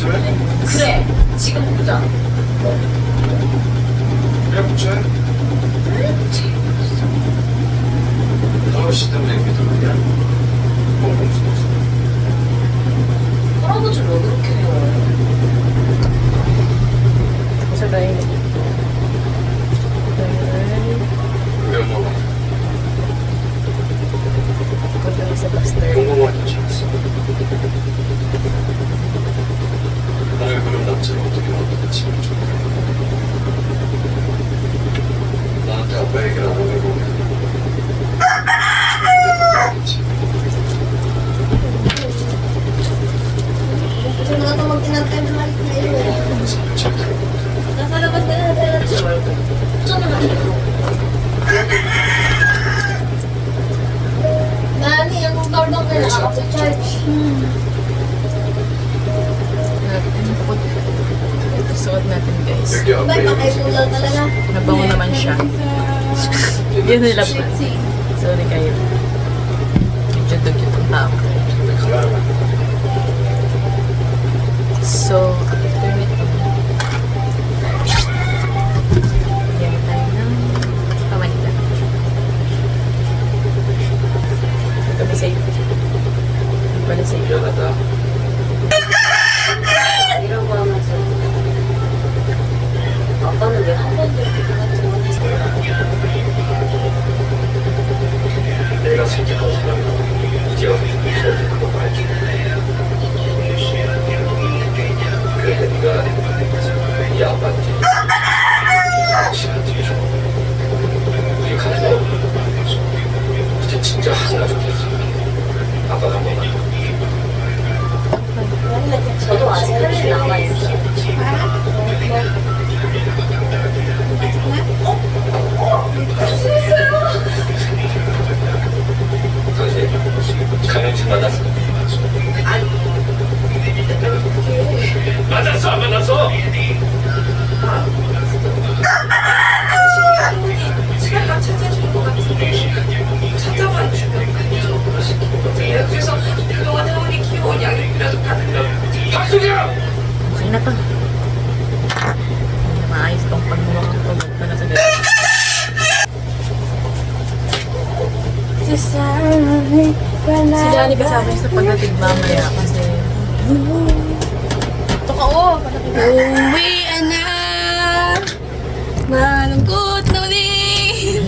그래, 지금 보자. 그래 붙여. 할아버지 때문에 믿음이야? 할아버지를 왜 그렇게 해요? Sa dahil. 왜 엄마가 Punta sa pastor. 평범하지 않았어? 오늘 그런 남자를 어떻게 만들었지? 나한테 아빠 얘기를 안 하고 Gusto na ito mag-tinatay ng malit na yun eh. Nasa labas na natin. 어쩌면 Nani, anong tawag kayo nakapag-charge? Ito suot natin guys. 여기 Ba't 아빠 makaipulaw talaga? Nabango naman siya. Yun nila pa. Sorry kayo. Cute ang tao. So, after nito, yan tayo ng kamanila. Ito may safe. Hindi pala safe. 미안하다. 이러고 하면서 아빠는 왜 한 번도 그렇게 못했어? 내가 생각한 사람이 이제 어디 있는지 그거 말해줘. 그러니까 네가 이 아빠한테 당신한테 줘. 우리 가서 이제 진짜 한 가족 됐어. 아빠가 한 번만. 저도 아직 할 일 남아있어요. 당신 강영진 만났어? 만났어 안 만났어? 시간만 찾아주는 것 같은데 찾아만 주면 그죠? 그래서 그동안 혜원이 키워온 양육이라도 받으려고 박수기야! Okay na to. Hindi na maayos tong pagmumukhang pagod pa na sa gabi. Si Danny ba sabi sa pagdating mamaya kasi ito ka Uwi na! Malungkot na ulit!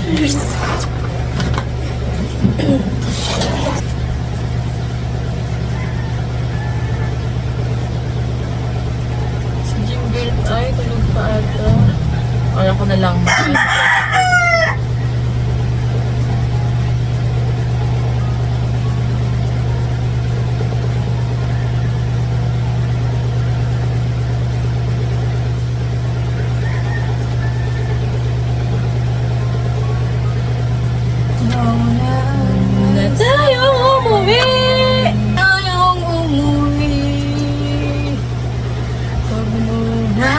si Jingle ay tulog pa ata. Kaya ko na lang na tayong umuwi. Tayong umuwi. Huwag muna.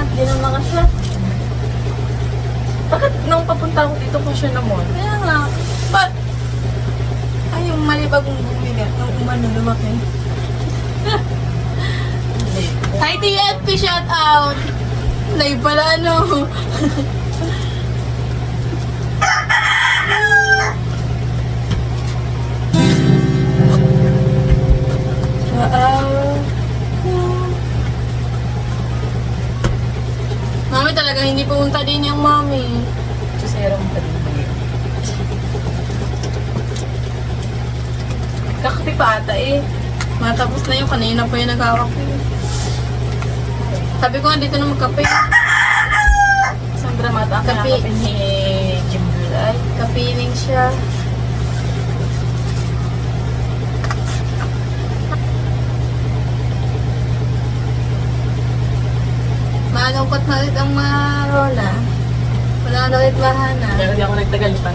Di na makasya. Bakit nung papunta ako dito ko siya naman? Kaya nga. Ba't? Ay, yung mali bagong bumili. Nung umano, lumaki. Hi, TFP! Shout out! Live pala, ano? Mami talaga hindi pumunta din yung mami. Chusero mo pa din ba yun? Kakapi pa ata eh. Matapos na yung kanina pa yung nagkawak ko. Sabi ko nga dito na magkape. Isang dramata ang Kapi. kinakapin ni Jingle ay. Kapiling siya. Malungkot na ulit ang mga Rola. Wala na ulit bahana. Kaya hindi ako nagtagal pa.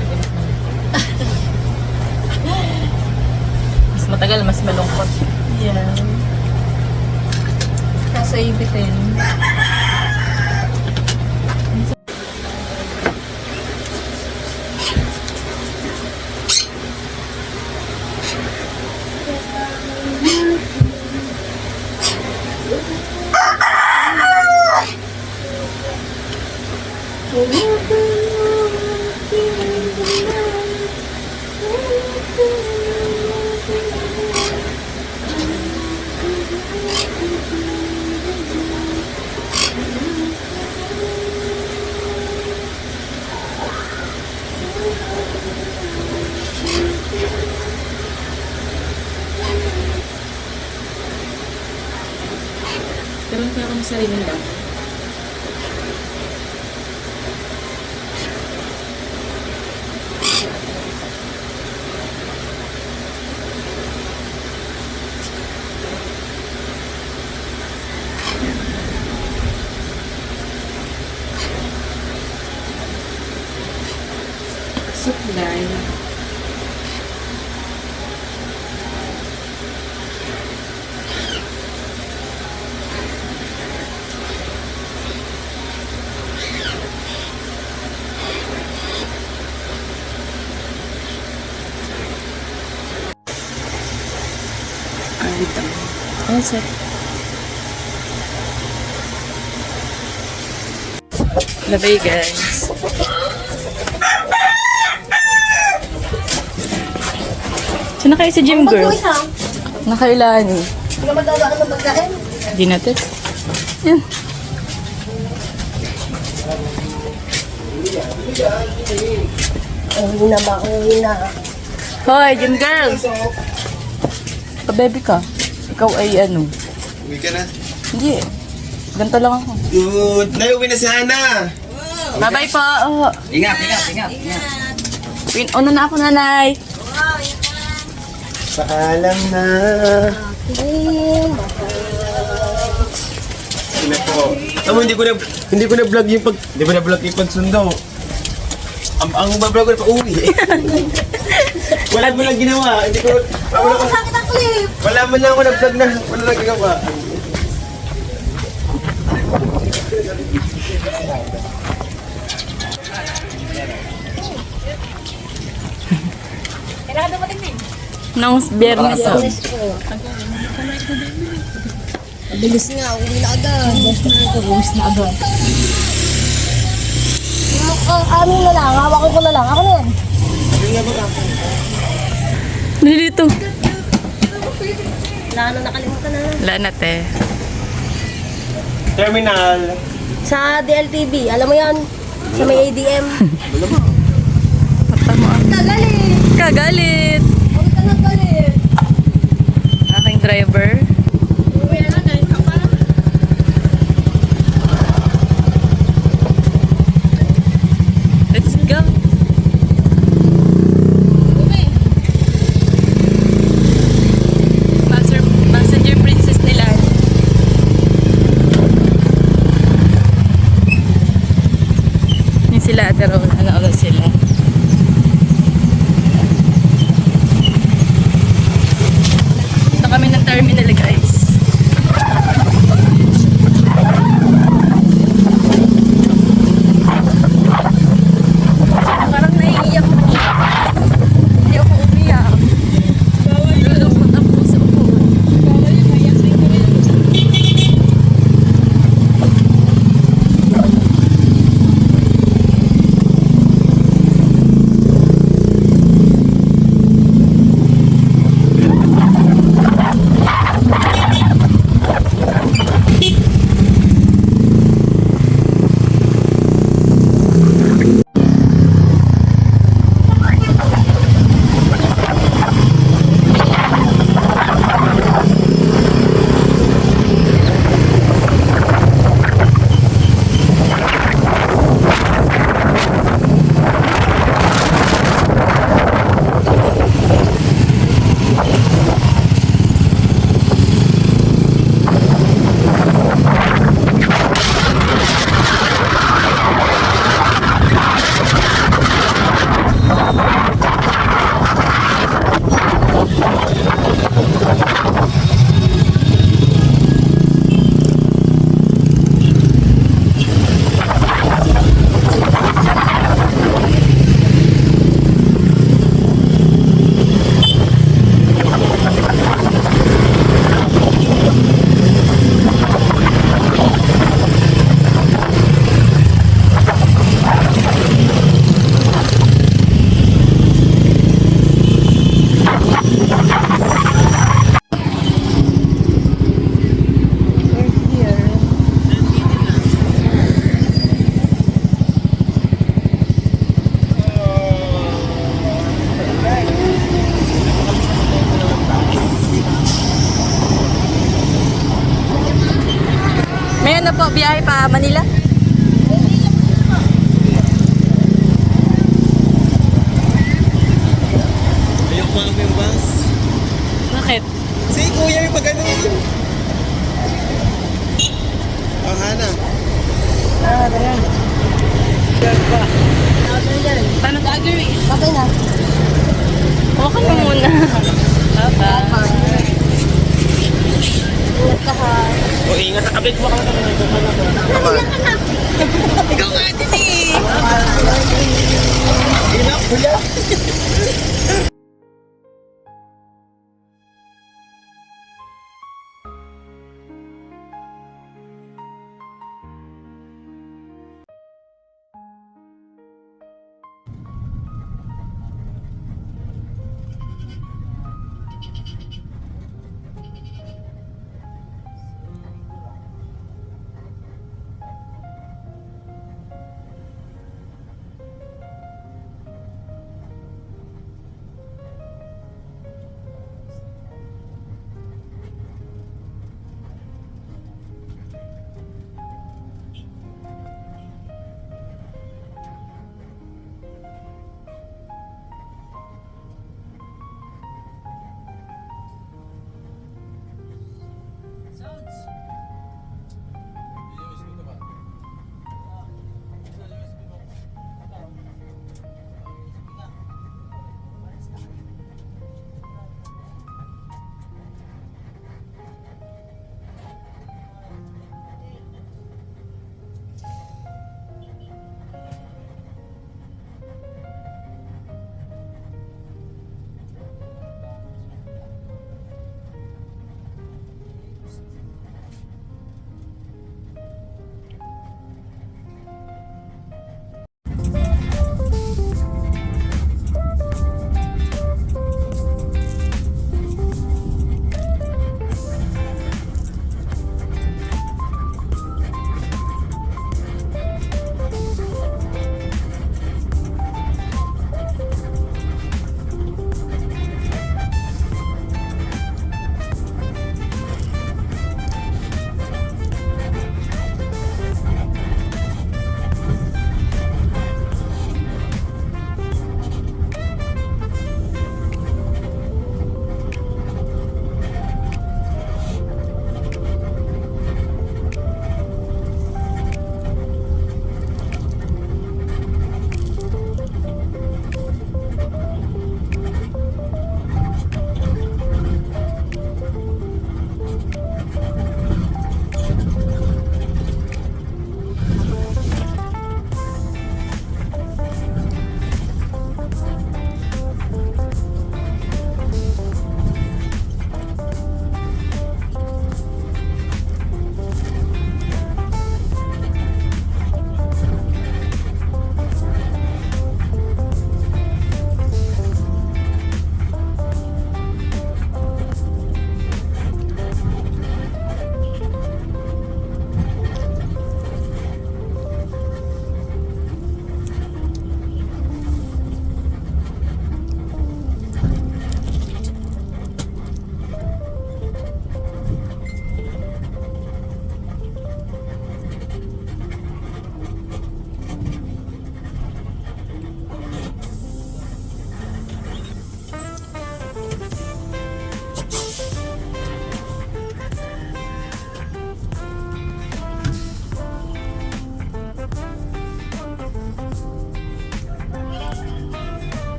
Mas matagal, mas malungkot. Yeah. Kaso ibitin. Karoon pa ako ng sariling lang. Supply. Dito. Ayan, sir. Labay, guys. So, na kayo sa gym, girl? Nakailan eh. Hindi ka magdadaan ng pagkain. Di natin. Yan. Ang hina ba? Ang hina. Hoy, gym girl! Pa-baby ka. Ikaw ay ano? Uwi ka na. Hindi eh. Ganito lang ako. Good. Naiuwi na si Hana. Bye-bye po. Oh. Ingat. Una na ako, nanay. Paalam na. Sina po. Tama, hindi ko na vlog yung hindi ko na vlog yung pagsundo. Ang vlog ko na pa-uwi. Wala mo lang ginawa. Hindi ko, Sakit ang clip! wala man lang ako na vlog na. Wala lang ginawa. Nung biyernes oh. Bilis nga, uwi na agad. Uwi na agad. Ano na lang, hawakan ko na lang. Ako na yan. Nilito. Wala na, nakalimutan na. Wala na, te. Terminal. Sa DLTV, alam mo yan? Sa may ADM. Mata mo ah. Kagalit! Kagalit. Huwag ka nagalit. Aking driver. Let's go. Passenger princess nila. Yung sila, pero ano ulit sila. Dito kami ng terminal, guys. Parang naiiyak mo. Hindi ako umiyak. Lulungkot ang puso ko. sa Manila? Ayok mo yung bus. Bakit? Si kuya yung pag ano. Oh, Hana. Ah, ganyan. Paano gagawin? Okay na. Okay mo muna. Bye-bye. Ingat ka ha. O, ingat. Abig mo ka na. Ikaw nga din eh. Ingat, kuya.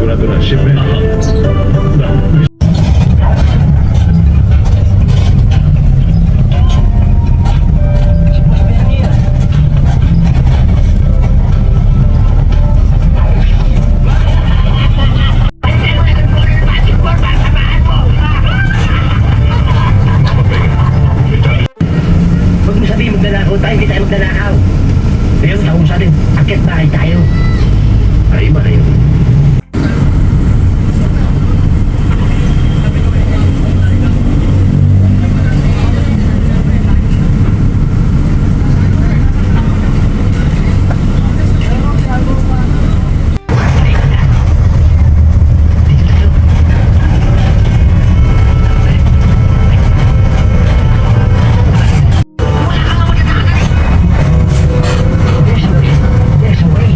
sigurado na ship eh. Huwag mo sabihin magnanakaw tayo, hindi tayo magnanakaw. Ngayon, taong sa atin, akit bahay tayo. Ay, iba na yun. There's a way.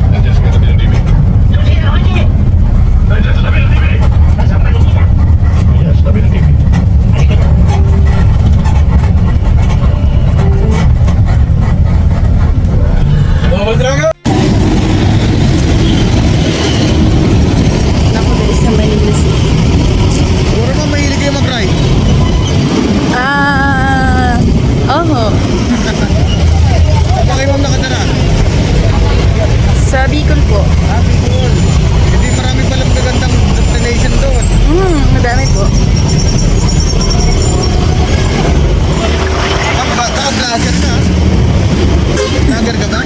Nandiyan sa katabi ng TV. Nandiyan sa tabi ng TV. Nandiyan sa tabi ng TV. Mga draga! Ako dali sa Manila City. Puro ka mahilig kayo mag-ride. Oho. Kapag kayo ma'am nakatara. Sa Bicol po. Bicol. Hindi marami palang magagandang destination doon. Madami po. Vlogger ka. Vlogger ka ba?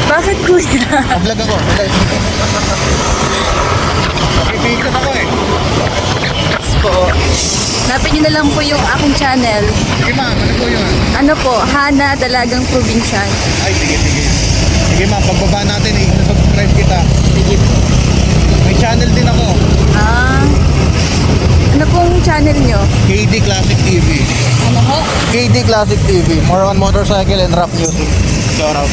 Bakit kuya? Vlog ako. Nakipikot ako eh. po. Hanapin nyo na lang po yung aking channel. Sige ma'am, ano po yun? Ano po, Hana Dalagang Probinsyan. Ay, sige. Sige ma'am, pagbaba natin eh, subscribe kita. Sige po. May channel din ako. Ano pong channel nyo? KD Classic TV. Ano ho? KD Classic TV. More on motorcycle and rap music. Shout out.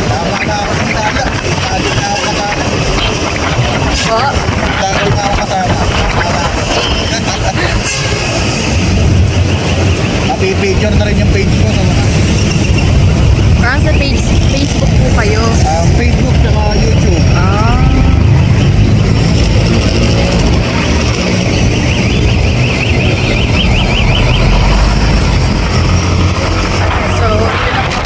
Tama na ako ng tala. Tali na ako kasama. Po? Tali na ako kasama. Mapipicture na rin yung page ko sa mga Sa Facebook po kayo. Facebook at YouTube. So, yun lang po.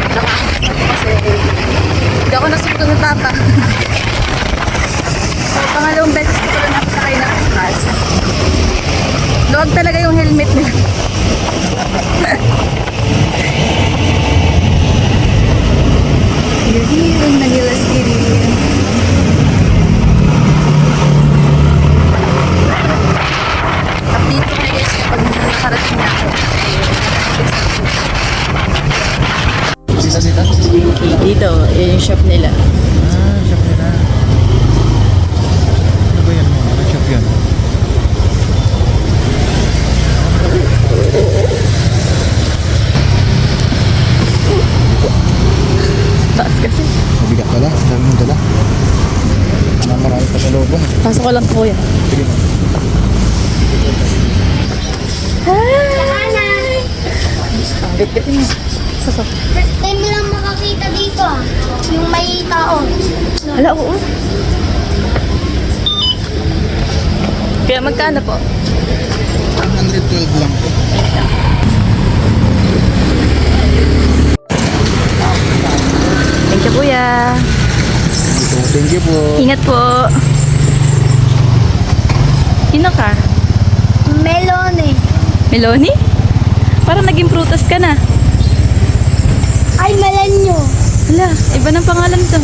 Nakakasap kasi hindi ako nasusunod ng tata. So, pangalawang beses ko pala nakasakay ng bus. Luwag talaga yung helmet nila. You're here in Manila City. Update ko kayo guys kapag nakarating na ako. Sita. Dito, yung shop nila. Shop nila. Ano ba yan mo? Ano shop yan? Taas kasi. Mabigat pala. Dami mong dala. Marami pa sa looban. Pasok ko lang po yan. Sige. Hi! Bit-bitin mo. Sasok. First time lang makakita dito ah. Yung may tao. Ala, oo. Kaya magkano po? 112 lang po. Thank you, kuya. Thank you po. Ingat po. Sino ka? Melon eh. Meloni? Parang naging prutas ka na. Ay, melanyo. Hala, iba ng pangalan to.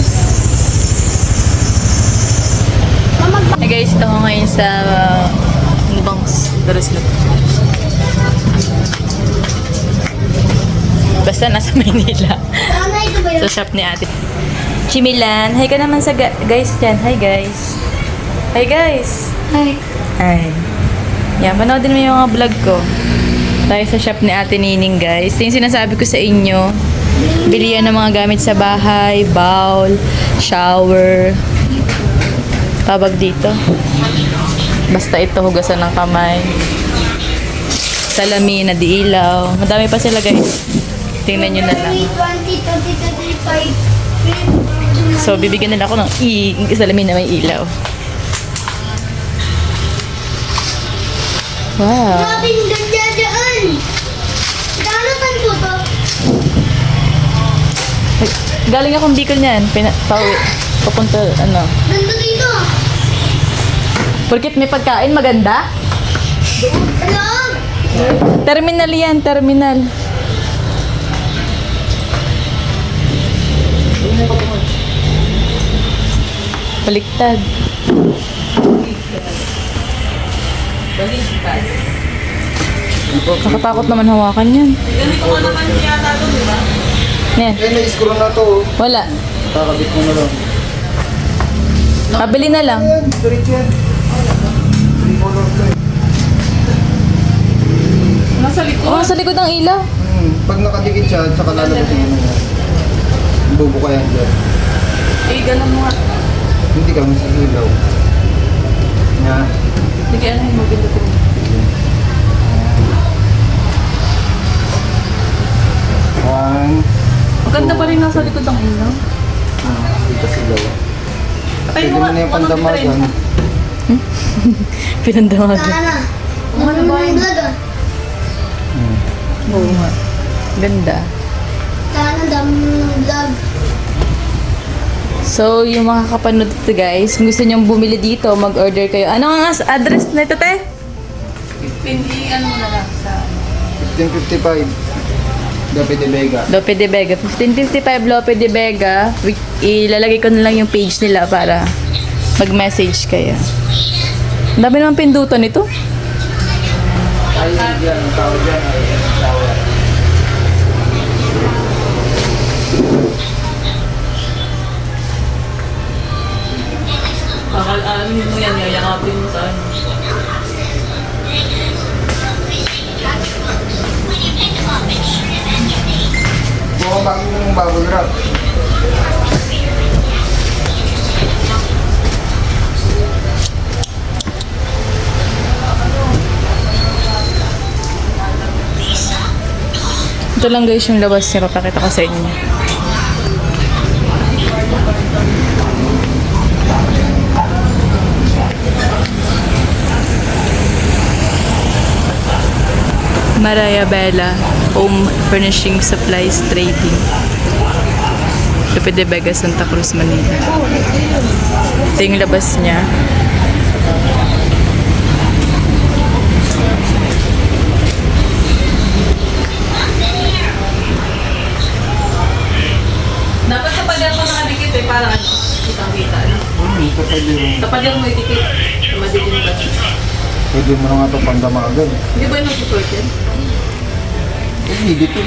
Hey guys, ito ako ngayon sa Bangs, Darusnot. Basta nasa Maynila. Sana ito ba yun? Sa shop ni ate. Chimilan. Hi ka naman sa guys dyan. Hi guys. Hi guys. Hi. Hi. Yan, panoodin mo yung mga vlog ko. Tayo sa shop ni Ate Nining guys. Ito yung sinasabi ko sa inyo. Bili yan ng mga gamit sa bahay, bowl, shower. Tawag dito. Basta ito, hugasan ng kamay. Salamin, na diilaw. Madami pa sila guys. Tingnan nyo na lang. 20, 25. So, bibigyan nila ako ng salamin na may ilaw. Wow. Grabe yung ganda dyan. Dalasan ko to. Galing akong Bicol niyan. Pauwi. Papunta, ano. Ganda dito. Porkit may pagkain, maganda? Sa loob. Terminal yan, terminal. Baliktad. Nakatakot naman hawakan yan. Ganito ko naman yata doon, di ba? Yan. Eh, na-screw na to. Wala. Kakabit mo na lang. Pabili na lang. Ayan, diretso yan. Three color to eh. Nasa likod. Oh, sa likod ng ilaw. Pag nakadikit siya, tsaka lalabas yung ano yan. Bubuka yan dyan. Eh, ganun mo nga. Hindi ka masisilaw. Yan. Sige, ano yung maganda ko? One. Maganda pa rin nasa likod ng ilaw. Dito silaw. Patay Pwede mo mo nga. na yung pandamagan. Pinandawagan. Sana. Ano naman yung vlog ah? Oo nga. Ganda. Sana dami ng vlog. So, yung mga kapanood dito guys, kung gusto nyong bumili dito, mag-order kayo. Ano ang address na ito, te? Hindi, ano mo na lang sa... 1555. Dapat de Vega. Lope de Vega. 1555 Lope de Vega. Ilalagay ko na lang yung page nila para mag-message kayo. Ang dami naman pindutan nito. Ay, yan. Ang tawag dyan ay shower. Ano mo yan, yayakapin mo sa ano. Mukhang bagong bubble wrap. Ito lang guys yung labas niya. Papakita ko sa inyo. Maraya Bella Home Furnishing Supplies Trading, Lope de Vega, Santa Cruz, Manila. Ito yung labas niya. Dapat sa pader mo nakadikit eh, para ano, kitang-kita. No? Pwede mo. Sa pader mo itikit, madilim ba? Pwede mo na nga ito pandamagan. Hindi ba yung nag-support yan? Hindi dito.